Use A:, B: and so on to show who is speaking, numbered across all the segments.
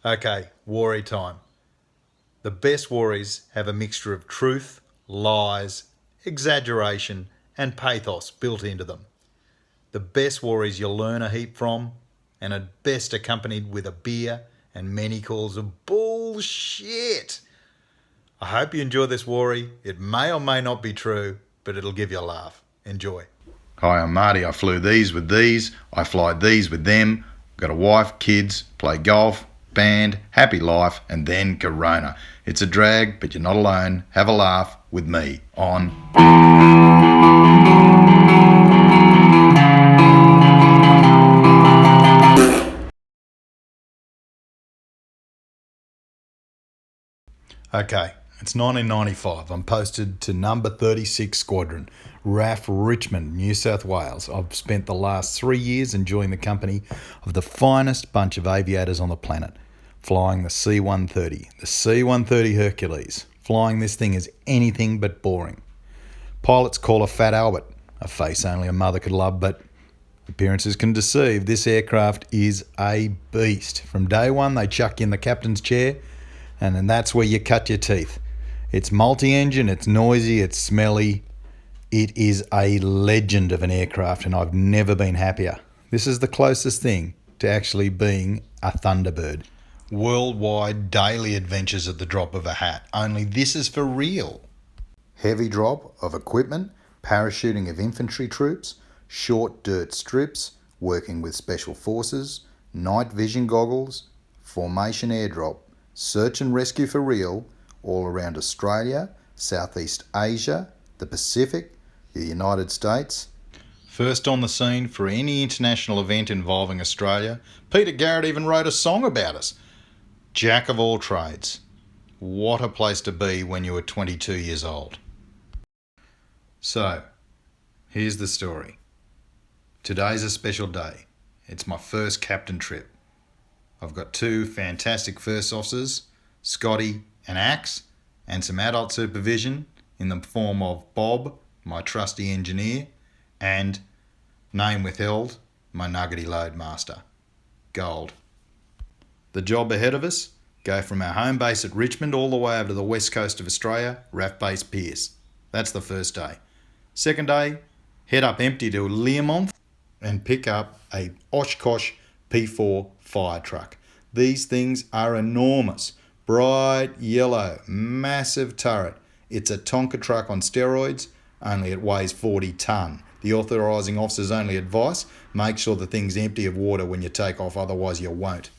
A: Okay, worry time. The best worries have a mixture of truth, lies, exaggeration, and pathos built into them. The best worries you'll learn a heap from, and at best accompanied with a beer and many calls of bullshit. I hope you enjoy this worry. It may or may not be true, but it'll give you a laugh. Enjoy.
B: Hi, I'm Marty. I flew these with these. I fly these with them. Got a wife, kids, play golf, band, happy life, and then Corona. It's a drag, but you're not alone. Have a laugh with me on.
A: Okay, it's 1995. I'm posted to number 36 Squadron, RAF Richmond, New South Wales. I've spent the last 3 years enjoying the company of the finest bunch of aviators on the planet, flying the C-130, the C-130 Hercules. Flying this thing is anything but boring. Pilots call a Fat Albert, a face only a mother could love, but appearances can deceive. This aircraft is a beast. From day one, they chuck you in the captain's chair, and then that's where you cut your teeth. It's multi-engine, it's noisy, it's smelly. It is a legend of an aircraft, and I've never been happier. This is the closest thing to actually being a Thunderbird. Worldwide daily adventures at the drop of a hat, only this is for real. Heavy drop of equipment, parachuting of infantry troops, short dirt strips, working with special forces, night vision goggles, formation airdrop, search and rescue for real, all around Australia, Southeast Asia, the Pacific, the United States. First on the scene for any international event involving Australia, Peter Garrett even wrote a song about us. Jack of all trades. What a place to be when you were 22 years old. So, here's the story. Today's a special day. It's my first captain trip. I've got two fantastic first officers, Scotty and Axe, and some adult supervision in the form of Bob, my trusty engineer, and, name withheld, my nuggety load master, Gold. The job ahead of us, go from our home base at Richmond all the way over to the west coast of Australia, RAF Base Pearce. That's the first day. Second day, head up empty to Learmonth and pick up a Oshkosh P4 fire truck. These things are enormous. Bright yellow, massive turret. It's a Tonka truck on steroids, only it weighs 40 tonne. The authorising officer's only advice, make sure the thing's empty of water when you take off, otherwise you won't.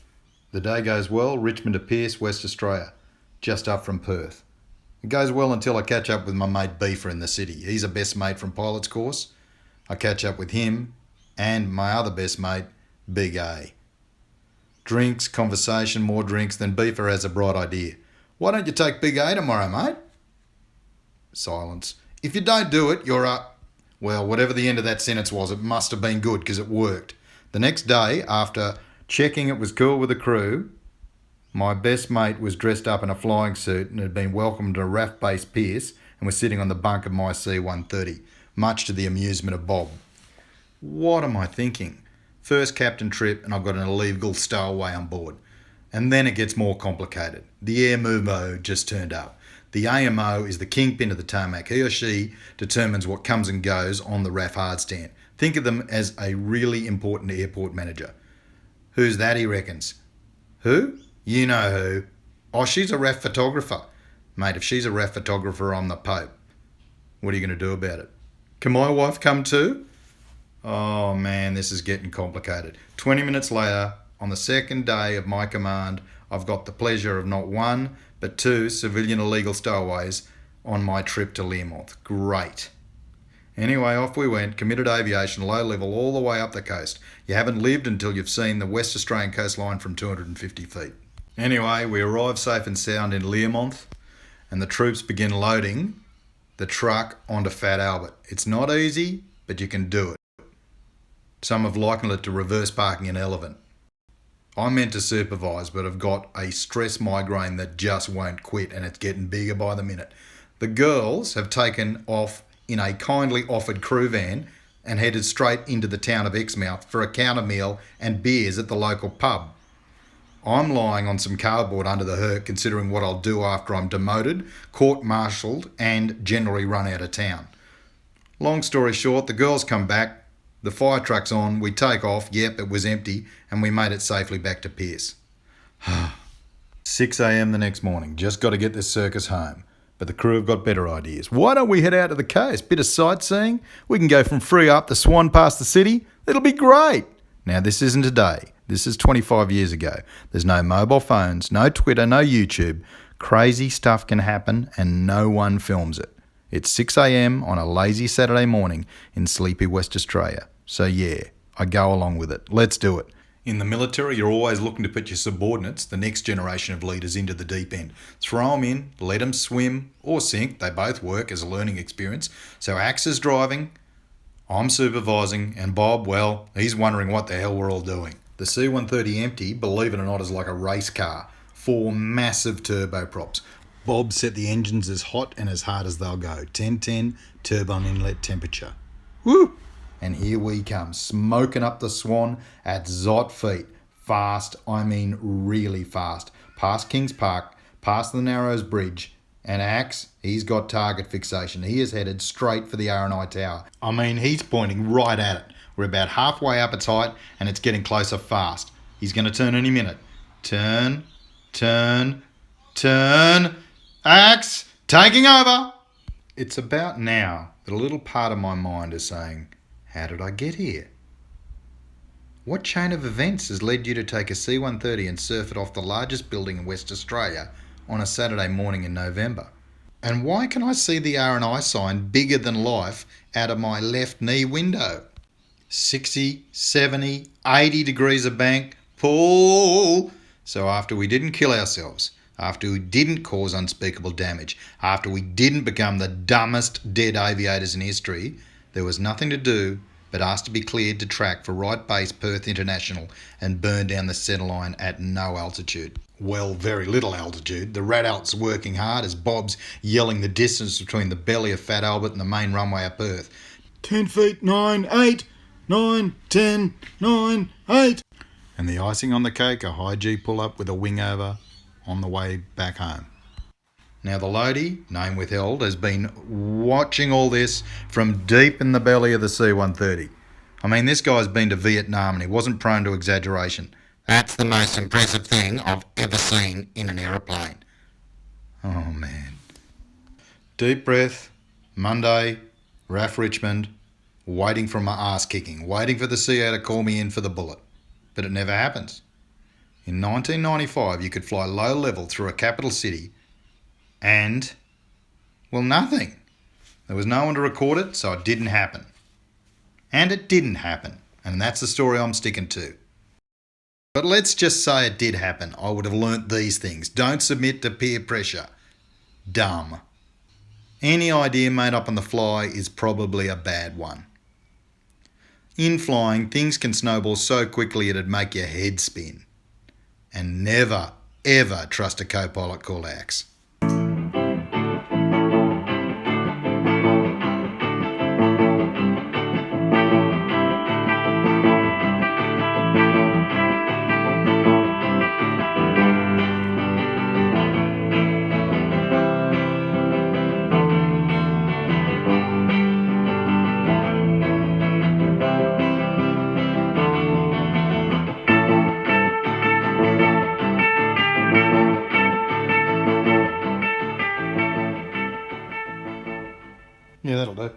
A: The day goes well, Richmond to Pearce, West Australia, just up from Perth. It goes well until I catch up with my mate Beefer in the city. He's a best mate from pilot's course. I catch up with him and my other best mate, Big A. Drinks, conversation, more drinks, then Beefer has a bright idea. Why don't you take Big A tomorrow, mate? Silence. If you don't do it, you're up. Well, whatever the end of that sentence was, it must have been good because it worked. The next day, after checking it was cool with the crew, my best mate was dressed up in a flying suit and had been welcomed to RAF Base Pearce and was sitting on the bunk of my C-130, much to the amusement of Bob. What am I thinking? First captain trip and I've got an illegal stowaway on board. And then it gets more complicated. The air movo just turned up. The AMO is the kingpin of the tarmac. He or she determines what comes and goes on the RAF hardstand. Think of them as a really important airport manager. Who's that, he reckons? Who? You know who. Oh, she's a RAF photographer. Mate, if she's a RAF photographer, I'm the Pope. What are you going to do about it? Can my wife come too? Oh man, this is getting complicated. 20 minutes later, on the second day of my command, I've got the pleasure of not one, but two civilian illegal stowaways on my trip to Learmonth. Great. Anyway, off we went, committed aviation, low level, all the way up the coast. You haven't lived until you've seen the West Australian coastline from 250 feet. Anyway, we arrive safe and sound in Learmonth, and the troops begin loading the truck onto Fat Albert. It's not easy, but you can do it. Some have likened it to reverse parking an elephant. I'm meant to supervise, but I've got a stress migraine that just won't quit, and it's getting bigger by the minute. The girls have taken off in a kindly offered crew van and headed straight into the town of Exmouth for a counter meal and beers at the local pub. I'm lying on some cardboard under the hurt, considering what I'll do after I'm demoted, court-martialed, and generally run out of town. Long story short, the girls come back, the fire truck's on, we take off, yep, it was empty, and we made it safely back to Pierce. 6 a.m. the next morning, just got to get this circus home. But the crew have got better ideas. Why don't we head out to the coast? Bit of sightseeing. We can go from Free up the Swan past the city. It'll be great. Now, this isn't today. This is 25 years ago. There's no mobile phones, no Twitter, no YouTube. Crazy stuff can happen and no one films it. It's 6 a.m. on a lazy Saturday morning in sleepy West Australia. So yeah, I go along with it. Let's do it. In the military, you're always looking to put your subordinates, the next generation of leaders, into the deep end. Throw them in, let them swim or sink. They both work as a learning experience. So Axe is driving, I'm supervising, and Bob, well, he's wondering what the hell we're all doing. The C-130 empty, believe it or not, is like a race car. 4 massive turboprops. Bob set the engines as hot and as hard as they'll go. 1010 turbine inlet temperature. Woo! And here we come, smoking up the Swan at Zot feet. Fast, I mean really fast. Past Kings Park, past the Narrows Bridge, and Axe, he's got target fixation. He is headed straight for the R&I Tower. I mean, he's pointing right at it. We're about halfway up its height, and it's getting closer fast. He's going to turn any minute. Turn, turn, turn. Axe, taking over. It's about now that a little part of my mind is saying, how did I get here? What chain of events has led you to take a C-130 and surf it off the largest building in West Australia on a Saturday morning in November? And why can I see the R&I sign bigger than life out of my left knee window? 60, 70, 80 degrees of bank, pull. So after we didn't kill ourselves, after we didn't cause unspeakable damage, after we didn't become the dumbest dead aviators in history, there was nothing to do but ask to be cleared to track for Wright Base Perth International and burn down the centreline at no altitude. Well, very little altitude. The Rat Alt's working hard as Bob's yelling the distance between the belly of Fat Albert and the main runway of Perth. 10 feet, 9, 8, 9, 10, 9, 8. And the icing on the cake, a high G pull-up with a wing over on the way back home. Now the Lodi, name withheld, has been watching all this from deep in the belly of the C-130. I mean, this guy's been to Vietnam and he wasn't prone to exaggeration.
C: That's the most impressive thing I've ever seen in an aeroplane.
A: Oh man. Deep breath, Monday, RAF Richmond, waiting for my ass kicking, waiting for the CO to call me in for the bullet. But it never happens. In 1995, you could fly low level through a capital city and, well, nothing. There was no one to record it, so it didn't happen. And it didn't happen, and that's the story I'm sticking to. But let's just say it did happen. I would have learnt these things. Don't submit to peer pressure. Dumb. Any idea made up on the fly is probably a bad one. In flying, things can snowball so quickly it'd make your head spin. And never, ever trust a co-pilot called Axe. Yeah, that'll do.